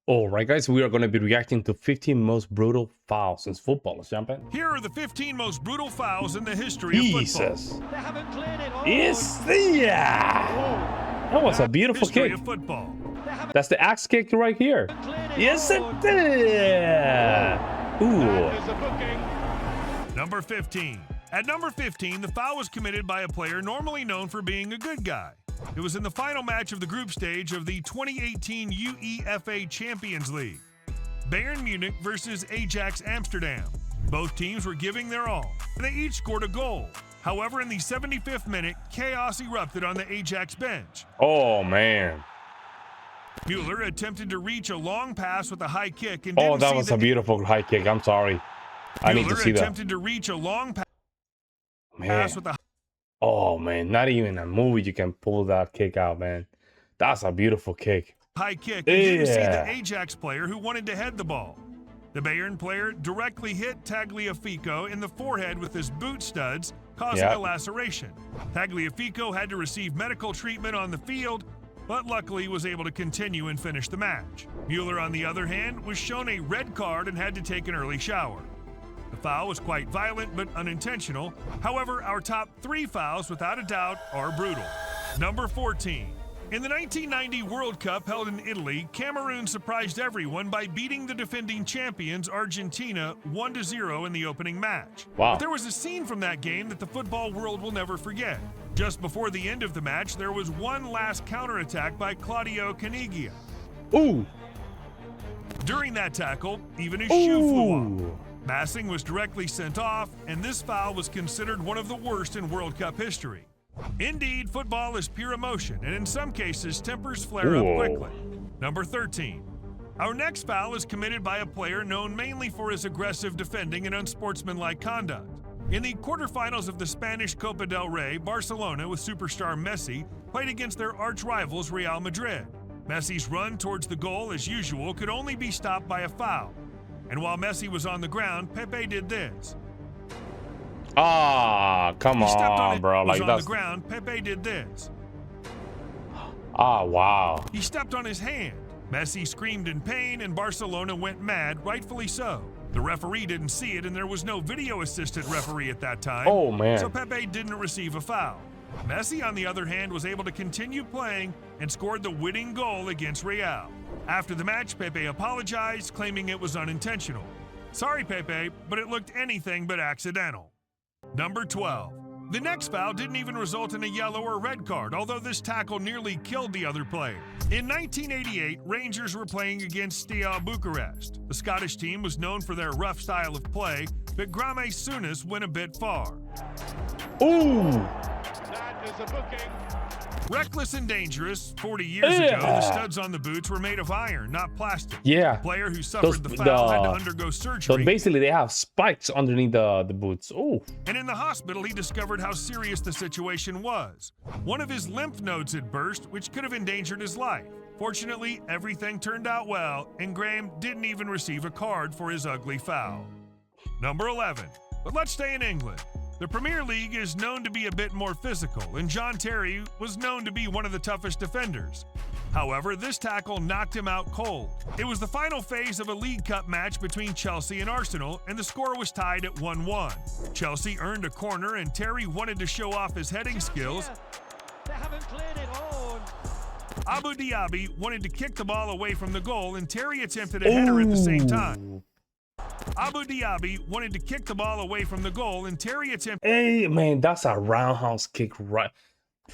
All right, guys, we are going to be reacting to 15 most brutal fouls in football. Let's jump in. Here are the 15 most brutal fouls in the history of Jesus. football. They haven't cleared it. That was a beautiful History kick. of football. That's the axe kick right here. Yes, it did. Ooh. Number 15. At number 15, the foul was committed by a player normally known for being a good guy. It was in the final match of the group stage of the 2018 UEFA Champions League. Bayern Munich versus Ajax Amsterdam. Both teams were giving their all, and they each scored a goal. However, in the 75th minute, chaos erupted on the Ajax bench. Oh, man. Mueller attempted to reach a long pass with a high kick and Oh, that was a beautiful high kick. I'm sorry. I need to see that. Attempted to reach a long pass with a Oh, man. Not even a movie you can pull that kick out, man. That's a beautiful kick. high kick and didn't see the Ajax player who wanted to head the ball. The Bayern player directly hit Tagliafico in the forehead with his boot studs, causing a laceration. Tagliafico had to receive medical treatment on the field, but luckily was able to continue and finish the match. Mueller, on the other hand, was shown a red card and had to take an early shower. The foul was quite violent but unintentional. However, our top 3 fouls, without a doubt, are brutal. Number 14. In the 1990 World Cup held in Italy, Cameroon surprised everyone by beating the defending champions Argentina 1-0 in the opening match. Wow. But there was a scene from that game that the football world will never forget. Just before the end of the match, there was one last counterattack by Claudio Caniggia. Ooh. During that tackle, even his shoe flew off. Massing was directly sent off, and this foul was considered one of the worst in World Cup history. Indeed, football is pure emotion, and in some cases, tempers flare up quickly. Number 13. Our next foul is committed by a player known mainly for his aggressive defending and unsportsmanlike conduct. In the quarterfinals of the Spanish Copa del Rey, Barcelona, with superstar Messi, played against their arch-rivals Real Madrid. Messi's run towards the goal, as usual, could only be stopped by a foul. And while Messi was on the ground, Pepe did this. Ah, come on, bro. Like on that's the ground, Pepe did this. Ah, wow. He stepped on his hand. Messi screamed in pain, and Barcelona went mad, rightfully so. The referee didn't see it, and there was no video assistant referee at that time. Oh, man. So Pepe didn't receive a foul. Messi, on the other hand, was able to continue playing and scored the winning goal against Real. After the match, Pepe apologized, claiming it was unintentional. Sorry, Pepe, but it looked anything but accidental. Number 12. The next foul didn't even result in a yellow or red card, although this tackle nearly killed the other player. In 1988, Rangers were playing against Steaua Bucharest. The Scottish team was known for their rough style of play, but Grame Souness went a bit far. Ooh! That is a booking. Reckless and dangerous, 40 years ago, the studs on the boots were made of iron, not plastic. Yeah. The player who suffered the foul had to undergo surgery. So basically, they have spikes underneath the boots. Ooh. And in the hospital, he discovered how serious the situation was. One of his lymph nodes had burst, which could have endangered his life. Fortunately, everything turned out well, and Graham didn't even receive a card for his ugly foul. Number 11. But let's stay in England. The Premier League is known to be a bit more physical, and John Terry was known to be one of the toughest defenders. However, this tackle knocked him out cold. It was the final phase of a League Cup match between Chelsea and Arsenal, and the score was tied at 1-1. Chelsea earned a corner, and Terry wanted to show off his heading skills. They haven't cleared it. Abu Dhabi wanted to kick the ball away from the goal, and Terry attempted a header at the same time. Abu Dhabi wanted to kick the ball away from the goal, and Terry attempted... Hey, man, that's a roundhouse kick, right?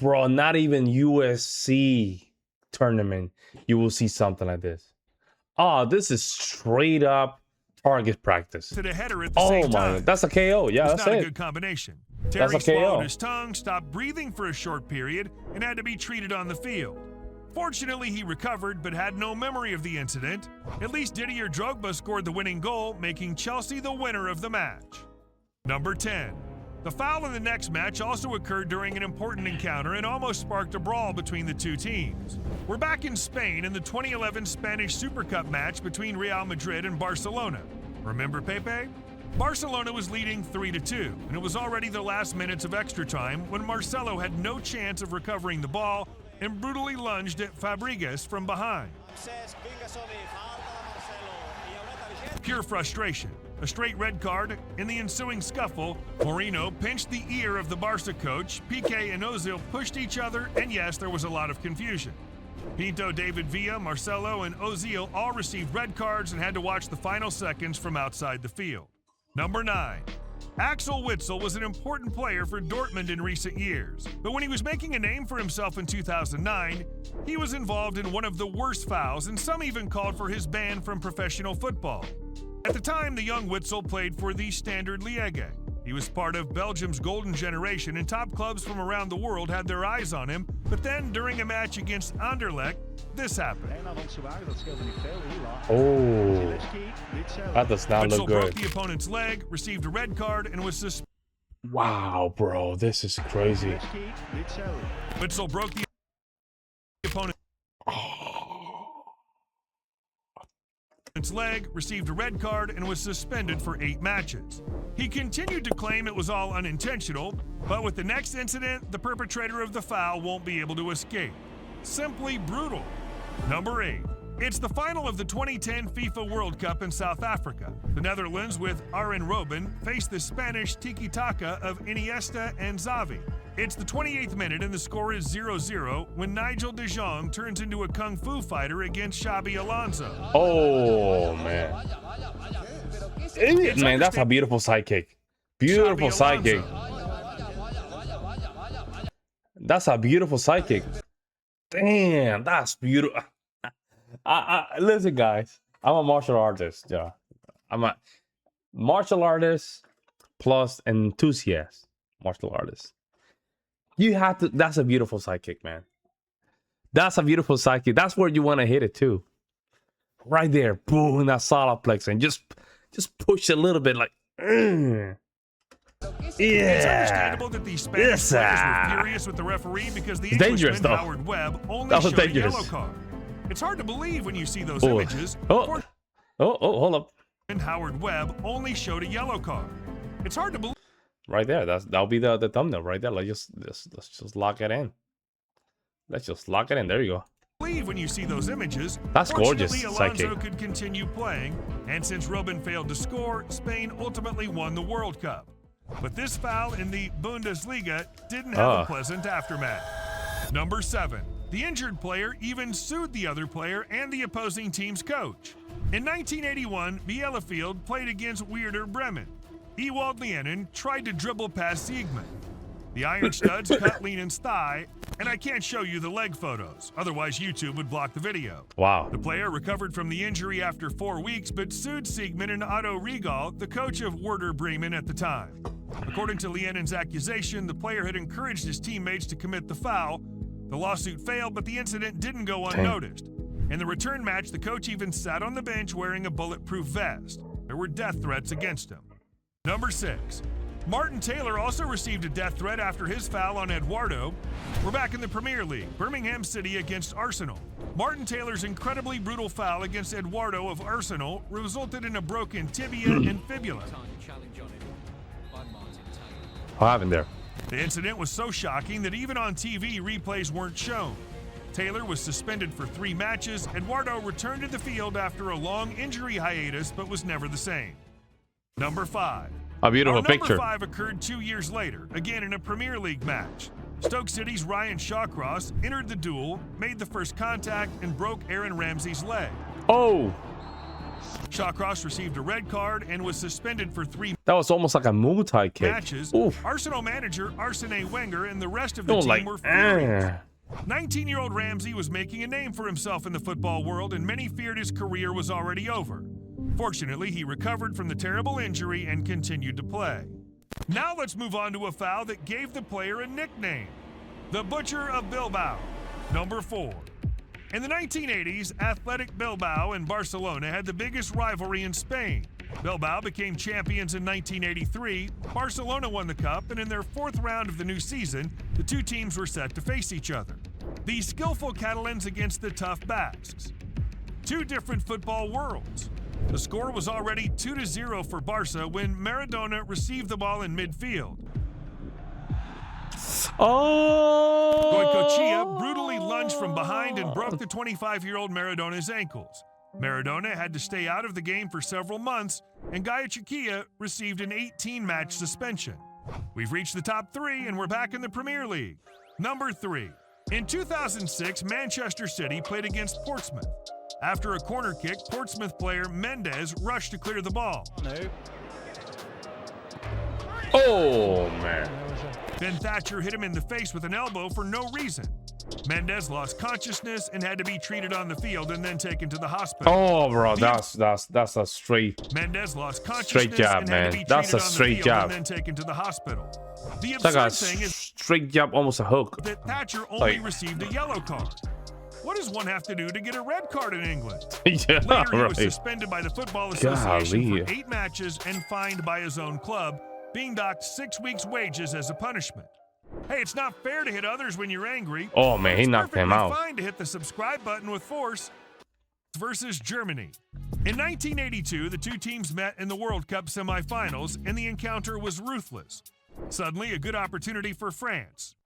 Bro, not even USC tournament, you will see something like this. Oh, this is straight up target practice. To the header at the same time. That's a KO. Yeah, that's not it. A good combination. Terry swallowed his tongue, stopped breathing for a short period, and had to be treated on the field. Fortunately, he recovered, but had no memory of the incident. At least Didier Drogba scored the winning goal, making Chelsea the winner of the match. Number 10. The foul in the next match also occurred during an important encounter and almost sparked a brawl between the two teams. We're back in Spain in the 2011 Spanish Super Cup match between Real Madrid and Barcelona. Remember Pepe? Barcelona was leading 3-2, and it was already the last minutes of extra time when Marcelo had no chance of recovering the ball and brutally lunged at Fabregas from behind. Pure frustration. A straight red card. In the ensuing scuffle, Moreno pinched the ear of the Barca coach, Piqué and Ozil pushed each other, and yes, there was a lot of confusion. Pinto, David Villa, Marcelo, and Ozil all received red cards and had to watch the final seconds from outside the field. Number 9. Axel Witsel was an important player for Dortmund in recent years, but when he was making a name for himself in 2009, he was involved in one of the worst fouls, and some even called for his ban from professional football. At the time, the young Witsel played for the Standard Liège. He was part of Belgium's golden generation, and top clubs from around the world had their eyes on him, but then during a match against Anderlecht, this happened. Oh, that does not look Witsel broke good. the opponent's leg, received a red card, and was suspended. Wow, bro, this is crazy. Witsel broke the opponent's leg, received a red card, and was suspended for 8 matches. He continued to claim it was all unintentional, but with the next incident, the perpetrator of the foul won't be able to escape. Simply brutal. Number 8. It's the final of the 2010 FIFA World Cup in South Africa. The Netherlands, with Aaron Ramsey, faced the Spanish tiki-taka of Iniesta and Xavi. It's the 28th minute and the score is 0-0 when Nigel de Jong turns into a kung fu fighter against Xabi Alonso. Oh, man. Man, that's a beautiful sidekick. Beautiful sidekick. That's a beautiful sidekick. Damn, that's beautiful. Listen, guys. I'm a martial artist. Yeah, I'm a martial artist plus enthusiast martial artist. You have to. That's a beautiful sidekick, man. That's a beautiful sidekick. That's where you want to hit it too. Right there, boom, in that solar plex, and just push a little bit, like. It's understandable that these Spanish players were furious with the referee because the Englishman Howard Webb only showed a yellow card. It's hard to believe when you see those images. Hold up. And Howard Webb only showed a yellow card. It's hard to believe. Right there. That'll be the thumbnail right there. Like let's just lock it in. Let's just lock it in. There you go. When you see those images, that's gorgeous. Alonso could continue playing, and since Robben failed to score, Spain ultimately won the World Cup. But this foul in the Bundesliga didn't have a pleasant aftermath. Number 7. The injured player even sued the other player and the opposing team's coach. In 1981, Bielefeld played against Werder Bremen. Ewald Lienen tried to dribble past Siegmann. The iron studs cut Lienen's thigh, and I can't show you the leg photos, otherwise YouTube would block the video. Wow. The player recovered from the injury after 4 weeks, but sued Siegmann and Otto Regal, the coach of Werder Bremen at the time. According to Lienen's accusation, the player had encouraged his teammates to commit the foul. The lawsuit failed, but the incident didn't go unnoticed. In the return match, the coach even sat on the bench wearing a bulletproof vest. There were death threats against him. Number 6. Martin Taylor also received a death threat after his foul on Eduardo. We're back in the Premier League. Birmingham City against Arsenal. Martin Taylor's incredibly brutal foul against Eduardo of Arsenal resulted in a broken tibia and fibula. What happened there? The incident was so shocking that even on TV, replays weren't shown. Taylor was suspended for 3 matches. Eduardo returned to the field after a long injury hiatus, but was never the same. Number 5. A beautiful picture. Number 5 occurred 2 years later, again in a Premier League match. Stoke City's Ryan Shawcross entered the duel, made the first contact, and broke Aaron Ramsey's leg. Oh! Shawcross received a red card and was suspended for 3 That was almost like a Muay Thai kick. matches. Oof. Arsenal manager Arsene Wenger and the rest of the team were furious. 19-year-old Ramsey was making a name for himself in the football world, and many feared his career was already over. Fortunately, he recovered from the terrible injury and continued to play. Now let's move on to a foul that gave the player a nickname, the Butcher of Bilbao. Number 4. In the 1980s, Athletic Bilbao and Barcelona had the biggest rivalry in Spain. Bilbao became champions in 1983, Barcelona won the cup, and in their 4th round of the new season, the 2 teams were set to face each other. The skillful Catalans against the tough Basques. 2 different football worlds. The score was already 2-0 for Barca when Maradona received the ball in midfield. Oh! Goicoechea brutally brutally lunged from behind and broke the 25-year-old Maradona's ankles. Maradona had to stay out of the game for several months, and Gaya received an 18-match suspension. We've reached the top 3, and we're back in the Premier League. Number 3. In 2006, Manchester City played against Portsmouth. After a corner kick, Portsmouth player Mendes rushed to clear the ball. No. Oh, man. Then Thatcher hit him in the face with an elbow for no reason. Mendes lost consciousness and had to be treated on the field and then taken to the hospital. Oh, bro, that's a straight. Mendes lost consciousness straight jab, and had man. to be That's treated a on the straight field jab. and then taken to the hospital. The It's like a absurd thing is straight jab, almost a hook. that Thatcher only Like- received a yellow card. What does one have to do to get a red card in England? Yeah, Later, he was right. suspended by the Football Association Golly. for 8 matches and fined by his own club, being docked 6 weeks' wages as a punishment. Hey, it's not fair to hit others when you're angry. Oh, man, he It's knocked him perfectly out. fine to hit the subscribe button with force. Versus Germany. In 1982, the two teams met in the World Cup semifinals, and the encounter was ruthless. Suddenly, a good opportunity for France.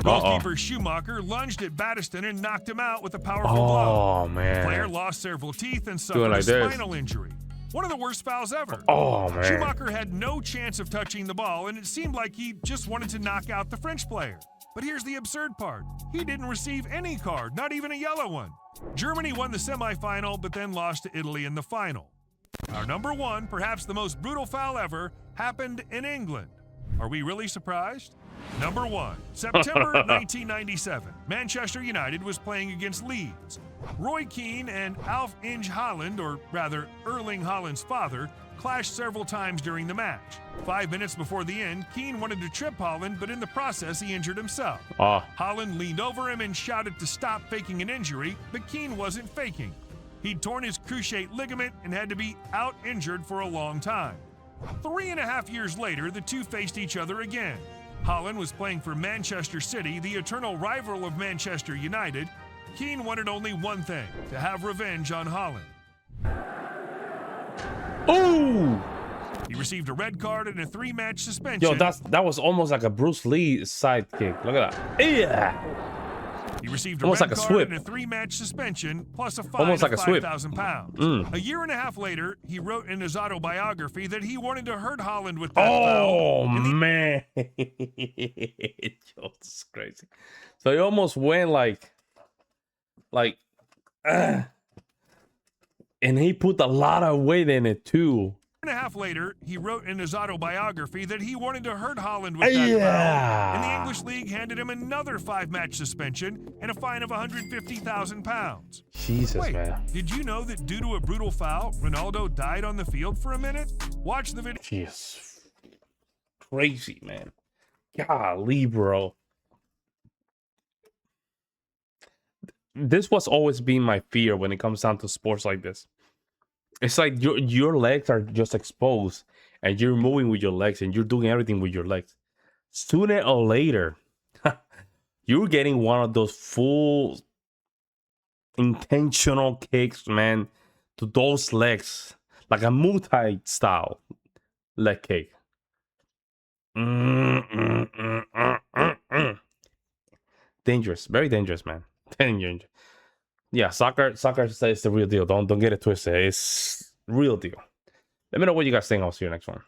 Goalkeeper Schumacher lunged at Battiston and knocked him out with a powerful blow. Oh, The player man. lost several teeth and Doing suffered like a this. spinal injury. One of the worst fouls ever. Oh, man. Schumacher had no chance of touching the ball, and it seemed like he just wanted to knock out the French player. But here's the absurd part. He didn't receive any card, not even a yellow one. Germany won the semifinal, but then lost to Italy in the final. Our number 1, perhaps the most brutal foul ever, happened in England. Are we really surprised? Number 1, September 1997. Manchester United was playing against Leeds. Roy Keane and Alfie Haaland, or rather Erling Haaland's father, clashed several times during the match. 5 minutes before the end, Keane wanted to trip Haaland, but in the process he injured himself. Oh, Haaland leaned over him and shouted to stop faking an injury, but Keane wasn't faking. He'd torn his cruciate ligament and had to be out injured for a long time. 3.5 years later, the two faced each other again. Haaland was playing for Manchester City, the eternal rival of Manchester United. Keane wanted only one thing, to have revenge on Haaland. ooh. He received a red card and a 3-match suspension. Yo, that was almost like a Bruce Lee sidekick. Look at that. Yeah. He received a Almost red like a card whip. and a 3-match suspension, plus a fine Almost of like a whip. £5,000. A year and a half later, he wrote in his autobiography that he wanted to hurt Haaland with that foul. Oh, man. Yo, this is crazy. So he almost went like, and he put a lot of weight in it too. A year and a half later, he wrote in his autobiography that he wanted to hurt Haaland with that foul. And the English League handed him another 5-match suspension and a fine of £150,000. Jesus, Wait, man. did you know that due to a brutal foul, Ronaldo died on the field for a minute? Watch the video. Jeez. Crazy, man. Golly, bro. This was always been my fear when it comes down to sports like this. It's like your legs are just exposed and you're moving with your legs and you're doing everything with your legs. Sooner or later, you're getting one of those full intentional kicks, man, to those legs. Like a multi-style leg kick. Dangerous. Very dangerous, man. Dangerous. Yeah, soccer is the real deal. Don't get it twisted. It's real deal. Let me know what you guys think. I'll see you next one.